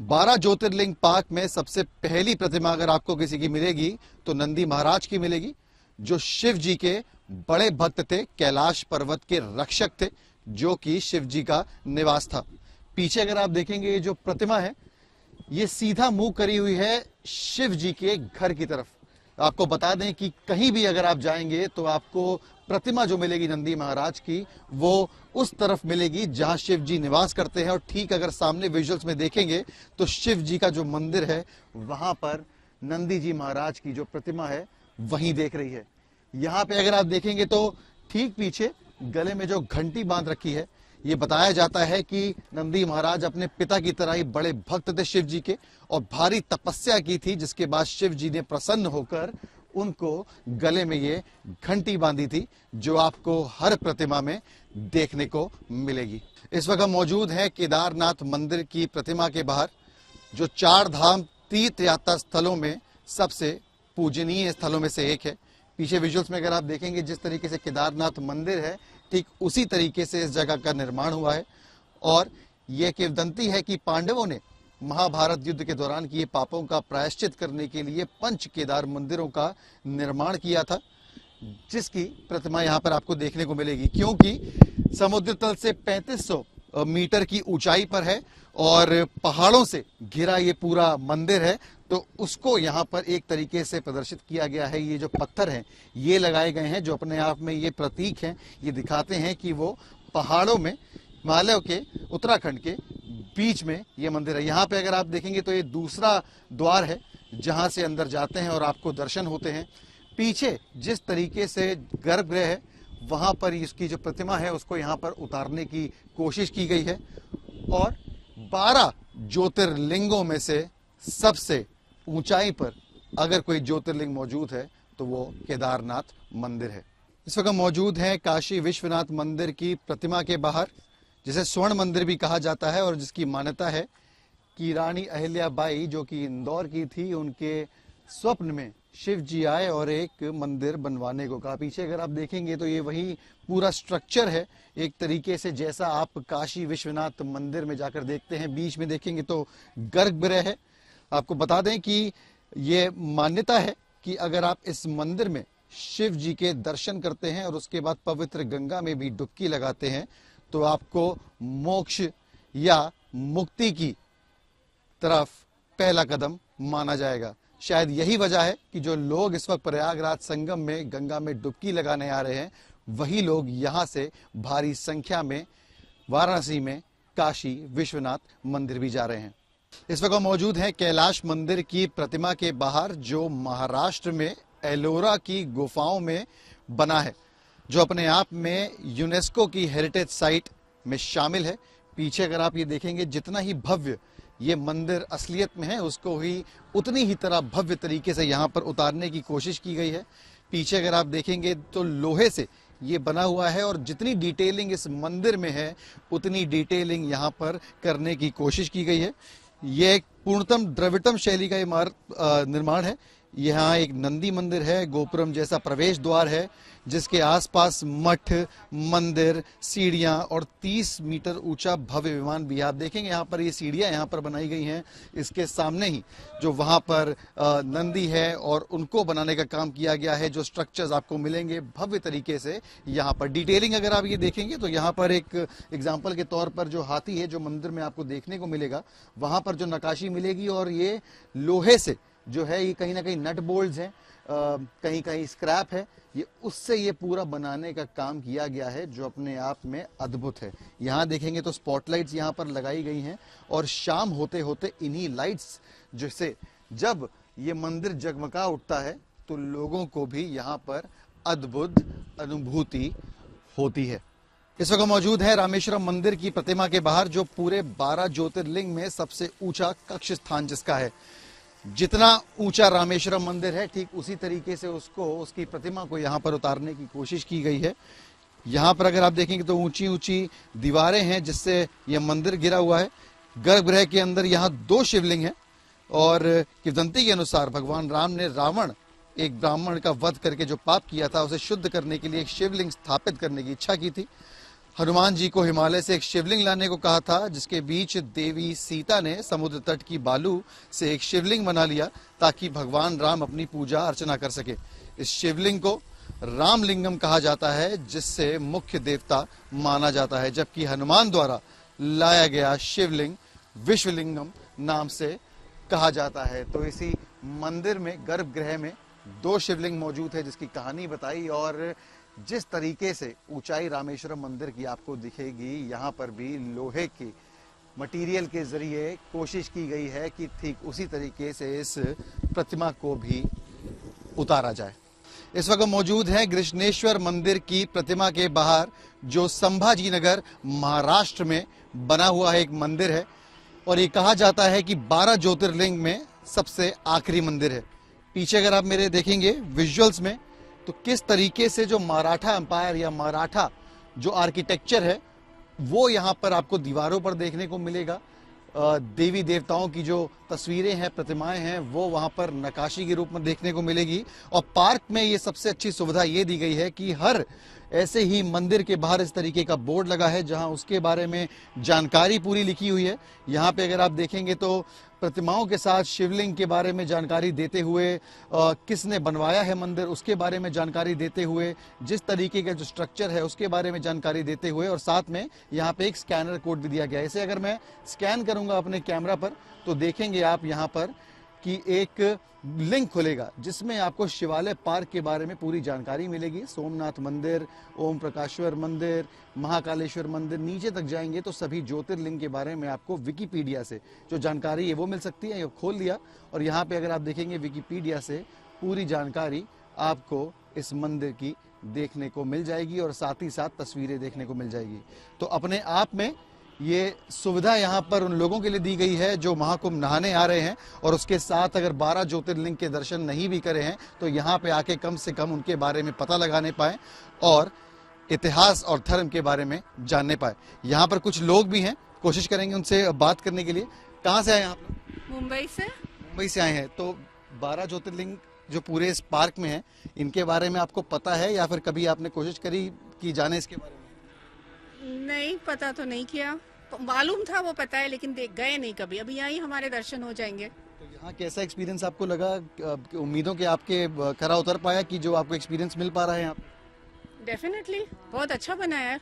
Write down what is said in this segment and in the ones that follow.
12 ज्योतिर्लिंग park में सबसे पहली प्रतिमा अगर आपको किसी की मिलेगी तो नंदी महाराज की मिलेगी, जो शिव जी के बड़े भक्त थे, कैलाश पर्वत के रक्षक थे, जो कि शिव जी का निवास था। पीछे अगर आप देखेंगे ये जो प्रतिमा है ये सीधा मुंह करी हुई है शिव जी के घर की तरफ। आपको बता दें कि कहीं भी अगर आप जाएंगे तो आपको प्रतिमा जो मिलेगी नंदी महाराज की वो उस तरफ मिलेगी जहां शिव जी निवास करते हैं। और ठीक अगर सामने विजुअल्स में देखेंगे तो शिव जी का जो मंदिर है वहां पर नंदी जी महाराज की जो प्रतिमा है वहीं देख रही है। यहां पे अगर आप देखेंगे तो ठीक पीछे गले में जो घंटी बांध रखी है, ये बताया जाता है कि नंदी महाराज अपने पिता की तरह ही बड़े भक्त थे शिव जी के और भारी तपस्या की थी, जिसके बाद शिव जी ने प्रसन्न होकर उनको गले में ये घंटी बांधी थी, जो आपको हर प्रतिमा में देखने को मिलेगी। इस वक्त हम मौजूद हैं केदारनाथ मंदिर की प्रतिमा के बाहर, जो 4 धाम तीर्थ यात्रा स्थलों में सबसे पूजनीय स्थलों में से एक है। पीछे विजुअल्स में अगर आप देखेंगे जिस तरीके से केदारनाथ मंदिर है, ठीक उसी तरीके से इस जगह का निर्माण हुआ है। और यह किंवदंती है कि पांडवों ने महाभारत युद्ध के दौरान किए पापों का प्रायश्चित करने के लिए 5 केदार मंदिरों का निर्माण किया था, जिसकी प्रतिमा यहाँ पर आपको देखने को मिलेगी। क्योंकि समुद्र तल से 3500 मीटर की ऊंचाई पर है और पहाड़ों से घिरा ये पूरा मंदिर है, तो उसको यहाँ पर एक तरीके से प्रदर्शित किया गया है। ये जो पत्थर हैं ये लगाए गए हैं, जो अपने आप में ये प्रतीक हैं, ये दिखाते हैं कि वो पहाड़ों में हिमालय के उत्तराखंड के बीच में ये मंदिर है। यहाँ पे अगर आप देखेंगे तो ये दूसरा द्वार है जहां से अंदर जाते हैं और आपको दर्शन होते हैं। पीछे जिस तरीके से गर्भगृह है वहां पर इसकी जो प्रतिमा है उसको यहाँ पर उतारने की कोशिश की गई है। और 12 ज्योतिर्लिंगों में से सबसे ऊंचाई पर अगर कोई ज्योतिर्लिंग मौजूद है तो वो केदारनाथ मंदिर है। इस वक्त मौजूद है काशी विश्वनाथ मंदिर की प्रतिमा के बाहर, जिसे स्वर्ण मंदिर भी कहा जाता है और जिसकी मान्यता है कि रानी अहिल्याबाई जो कि इंदौर की थी, उनके स्वप्न में शिव जी आए और एक मंदिर बनवाने को कहा। पीछे अगर आप देखेंगे तो ये वही पूरा स्ट्रक्चर है एक तरीके से जैसा आप काशी विश्वनाथ मंदिर में जाकर देखते हैं। बीच में देखेंगे तो गर्भगृह है। आपको बता दें कि ये मान्यता है कि अगर आप इस मंदिर में शिव जी के दर्शन करते हैं और उसके बाद पवित्र गंगा में भी डुबकी लगाते हैं तो आपको मोक्ष या मुक्ति की तरफ पहला कदम माना जाएगा। शायद यही वजह है कि जो लोग इस वक्त प्रयागराज संगम में गंगा में डुबकी लगाने आ रहे हैं, वही लोग यहां से भारी संख्या में वाराणसी में काशी विश्वनाथ मंदिर भी जा रहे हैं। इस वक्त मौजूद हैं कैलाश मंदिर की प्रतिमा के बाहर, जो महाराष्ट्र में एलोरा की गुफाओं में बना है, जो अपने आप में यूनेस्को की हेरिटेज साइट में शामिल है। पीछे अगर आप ये देखेंगे जितना ही भव्य ये मंदिर असलियत में है, उसको ही उतनी ही तरह भव्य तरीके से यहाँ पर उतारने की कोशिश की गई है। पीछे अगर आप देखेंगे तो लोहे से ये बना हुआ है और जितनी डिटेलिंग इस मंदिर में है उतनी डिटेलिंग यहाँ पर करने की कोशिश की गई है। ये एक पूर्णतम द्रविड़म शैली का निर्माण है। यहाँ एक नंदी मंदिर है, गोपुरम जैसा प्रवेश द्वार है, जिसके आसपास मठ, मंदिर, सीढ़ियां और 30 मीटर ऊंचा भव्य विमान भी आप देखेंगे। यहाँ पर ये सीढ़ियां यहाँ पर बनाई गई हैं। इसके सामने ही जो वहाँ पर नंदी है और उनको बनाने का काम किया गया है। जो स्ट्रक्चर्स आपको मिलेंगे भव्य तरीके से यहाँ पर डिटेलिंग अगर आप ये देखेंगे तो यहाँ पर एक एग्जाम्पल के तौर पर जो हाथी है जो मंदिर में आपको देखने को मिलेगा, वहाँ पर जो नक्काशी मिलेगी और ये लोहे से जो है ये कहीं ना कहीं नट बोल्ट्स हैं, कहीं कहीं स्क्रैप है, ये उससे ये पूरा बनाने का काम किया गया है, जो अपने आप में अद्भुत है। यहाँ देखेंगे तो स्पॉटलाइट्स यहाँ पर लगाई गई हैं और शाम होते होते इन्हीं लाइट्स जैसे जब ये मंदिर जगमगा उठता है तो लोगों को भी यहाँ पर अद्भुत अनुभूति होती है। इस वक्त मौजूद है रामेश्वरम मंदिर की प्रतिमा के बाहर, जो पूरे 12 ज्योतिर्लिंग में सबसे ऊंचा कक्ष स्थान जिसका है। जितना ऊंचा रामेश्वरम मंदिर है ठीक उसी तरीके से उसकी प्रतिमा को यहाँ पर उतारने की कोशिश की गई है। यहाँ पर अगर आप देखेंगे तो ऊंची ऊंची दीवारें हैं जिससे यह मंदिर घिरा हुआ है। गर्भगृह के अंदर यहाँ 2 शिवलिंग हैं और किंवदंती के अनुसार भगवान राम ने रावण एक ब्राह्मण का वध करके जो पाप किया था उसे शुद्ध करने के लिए एक शिवलिंग स्थापित करने की इच्छा की थी। हनुमान जी को हिमालय से एक शिवलिंग लाने को कहा था, जिसके बीच देवी सीता ने समुद्र तट की बालू से एक शिवलिंग बना लिया ताकि भगवान राम अपनी पूजा अर्चना कर सके। इस शिवलिंग को रामलिंगम कहा जाता है, जिससे मुख्य देवता माना जाता है, जबकि हनुमान द्वारा लाया गया शिवलिंग विश्वलिंगम नाम से कहा जाता है। तो इसी मंदिर में, गर्भगृह में 2 शिवलिंग मौजूद है, जिसकी कहानी बताई। और जिस तरीके से ऊंचाई रामेश्वरम मंदिर की आपको दिखेगी, यहाँ पर भी लोहे की मटेरियल के जरिए कोशिश की गई है कि ठीक उसी तरीके से इस प्रतिमा को भी उतारा जाए। इस वक्त मौजूद है कृष्णेश्वर मंदिर की प्रतिमा के बाहर, जो संभाजी नगर महाराष्ट्र में बना हुआ है एक मंदिर है, और ये कहा जाता है कि 12 ज्योतिर्लिंग में सबसे आखिरी मंदिर है। पीछे अगर आप मेरे देखेंगे विजुअल्स में, तो किस तरीके से जो मराठा एम्पायर या मराठा जो आर्किटेक्चर है वो यहाँ पर आपको दीवारों पर देखने को मिलेगा। देवी देवताओं की जो तस्वीरें हैं, प्रतिमाएं हैं, वो वहां पर नक्काशी के रूप में देखने को मिलेगी। और पार्क में ये सबसे अच्छी सुविधा ये दी गई है कि हर ऐसे ही मंदिर के बाहर इस तरीके का बोर्ड लगा है, जहां उसके बारे में जानकारी पूरी लिखी हुई है। यहाँ पे अगर आप देखेंगे तो प्रतिमाओं के साथ शिवलिंग के बारे में जानकारी देते हुए, किसने बनवाया है मंदिर उसके बारे में जानकारी देते हुए, जिस तरीके का जो स्ट्रक्चर है उसके बारे में जानकारी देते हुए, और साथ में यहाँ पे एक स्कैनर कोड भी दिया गया है। इसे अगर मैं स्कैन करूंगा अपने कैमरा पर, तो देखेंगे आप यहाँ पर कि एक लिंक खुलेगा, जिसमें आपको शिवालय पार्क के बारे में पूरी जानकारी मिलेगी। सोमनाथ मंदिर, ओम प्रकाश्वर मंदिर, महाकालेश्वर मंदिर, नीचे तक जाएंगे तो सभी ज्योतिर्लिंग के बारे में आपको विकिपीडिया से जो जानकारी है वो मिल सकती है। ये खोल लिया, और यहाँ पे अगर आप देखेंगे विकिपीडिया से पूरी जानकारी आपको इस मंदिर की देखने को मिल जाएगी, और साथ ही साथ तस्वीरें देखने को मिल जाएगी। तो अपने आप में ये सुविधा यहाँ पर उन लोगों के लिए दी गई है जो महाकुंभ नहाने आ रहे हैं, और उसके साथ अगर 12 ज्योतिर्लिंग के दर्शन नहीं भी करे हैं तो यहाँ पे आके कम से कम उनके बारे में पता लगाने पाए और इतिहास और धर्म के बारे में जानने पाए। यहाँ पर कुछ लोग भी हैं, कोशिश करेंगे उनसे बात करने के लिए। कहाँ से आए आप लोग? मुंबई से। मुंबई से आए हैं। तो 12 ज्योतिर्लिंग जो पूरे इस पार्क में है, इनके बारे में आपको पता है या फिर कभी आपने कोशिश करी कि जाने इसके बारे में? नहीं, पता तो नहीं किया, मालूम था वो पता है, लेकिन देख गए नहीं कभी। अभी यहाँ ही हमारे दर्शन हो जाएंगे। तो यहाँ कैसा एक्सपीरियंस आपको लगा? उम्मीदों के आपके खरा उतर पाया कि जो आपको एक्सपीरियंस मिल पा रहा है यहाँ पे? डेफिनेटली बहुत अच्छा बनाया है।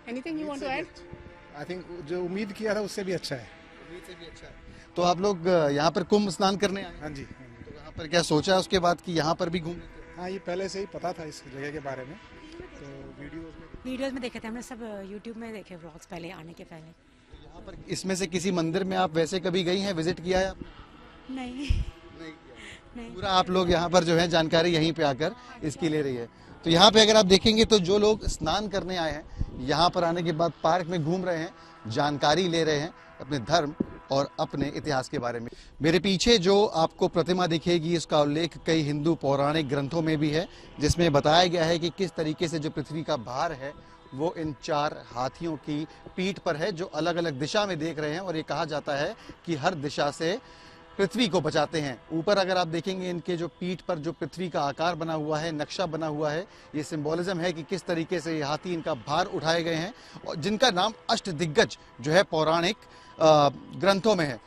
Anything you want to add? I think जो उम्मीद किया था उससे भी अच्छा है। उम्मीद से भी अच्छा है। तो आप लोग यहाँ पर कुंभ स्नान करने आए? हाँ जी। तो यहाँ पर क्या सोचा है उसके बाद कि यहाँ पर भी घूम लेते हैं? हाँ, ये पहले से ही पता था इस जगह के बारे में, तो वीडियोस में देखे थे हमने, सब यूट्यूब में देखे व्लॉग्स पहले आने के पहले। तो यहाँ पर इसमें से किसी मंदिर में आप वैसे कभी गई हैं, विजिट किया है आपने? नहीं नहीं। पूरा आप लोग यहाँ पर जो है जानकारी यहीं पे आकर इसकी ले रही है। तो यहाँ पे अगर आप देखेंगे तो जो लोग स्नान करने आए हैं, यहाँ पर आने के बाद पार्क में घूम रहे हैं, जानकारी ले रहे हैं अपने धर्म और अपने इतिहास के बारे में। मेरे पीछे जो आपको प्रतिमा दिखेगी, इसका उल्लेख कई हिंदू पौराणिक ग्रंथों में भी है, जिसमें बताया गया है कि किस तरीके से जो पृथ्वी का भार है वो इन 4 हाथियों की पीठ पर है, जो अलग अलग दिशा में देख रहे हैं। और ये कहा जाता है कि हर दिशा से पृथ्वी को बचाते हैं। ऊपर अगर आप देखेंगे इनके जो पीठ पर जो पृथ्वी का आकार बना हुआ है, नक्शा बना हुआ है, ये सिंबोलिज्म है कि किस तरीके से ये हाथी इनका भार उठाए गए हैं, और जिनका नाम अष्टदिग्गज जो है पौराणिक ग्रंथों में है।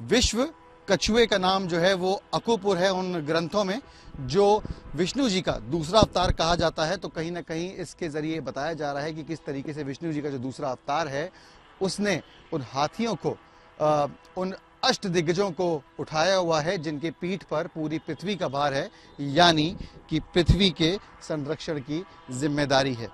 विश्व कछुए का नाम जो है वो अकुपुर है उन ग्रंथों में, जो विष्णु जी का दूसरा अवतार कहा जाता है। तो कहीं ना कहीं इसके जरिए बताया जा रहा है कि किस तरीके से विष्णु जी का जो दूसरा अवतार है, उसने उन हाथियों को, उन अष्ट दिग्गजों को उठाया हुआ है, जिनके पीठ पर पूरी पृथ्वी का भार है, यानी कि पृथ्वी के संरक्षण की जिम्मेदारी है।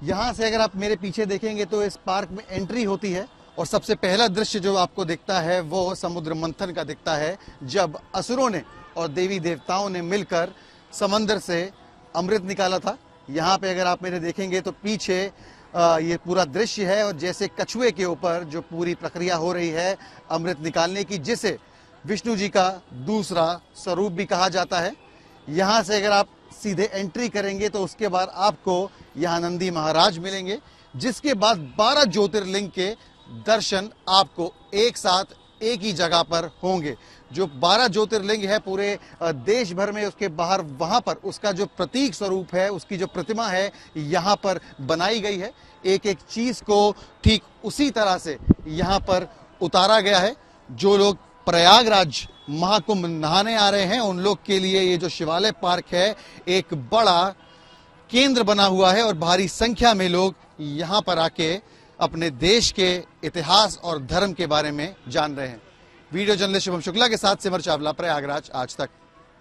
यहाँ से अगर आप मेरे पीछे देखेंगे तो इस पार्क में एंट्री होती है, और सबसे पहला दृश्य जो आपको दिखता है वो समुद्र मंथन का दिखता है, जब असुरों ने और देवी देवताओं ने मिलकर समंदर से अमृत निकाला था। यहाँ पे अगर आप मेरे देखेंगे तो पीछे ये पूरा दृश्य है, और जैसे कछुए के ऊपर जो पूरी प्रक्रिया हो रही है अमृत निकालने की, जिसे विष्णु जी का दूसरा स्वरूप भी कहा जाता है। यहाँ से अगर आप सीधे एंट्री करेंगे तो उसके बाद आपको यहाँ नंदी महाराज मिलेंगे, जिसके बाद 12 ज्योतिर्लिंग के दर्शन आपको एक साथ एक ही जगह पर होंगे। जो 12 ज्योतिर्लिंग है पूरे देश भर में, उसके बाहर वहां पर उसका जो प्रतीक स्वरूप है, उसकी जो प्रतिमा है यहां पर बनाई गई है। एक एक चीज को ठीक उसी तरह से यहां पर उतारा गया है। जो लोग प्रयागराज महाकुंभ नहाने आ रहे हैं उन लोग के लिए ये जो शिवालय पार्क है एक बड़ा केंद्र बना हुआ है और भारी संख्या में लोग यहां पर आके अपने देश के इतिहास और धर्म के बारे में जान रहे हैं। वीडियो जर्नलिस्ट शुभम शुक्ला के साथ सिमर चावला, प्रयागराज आज तक।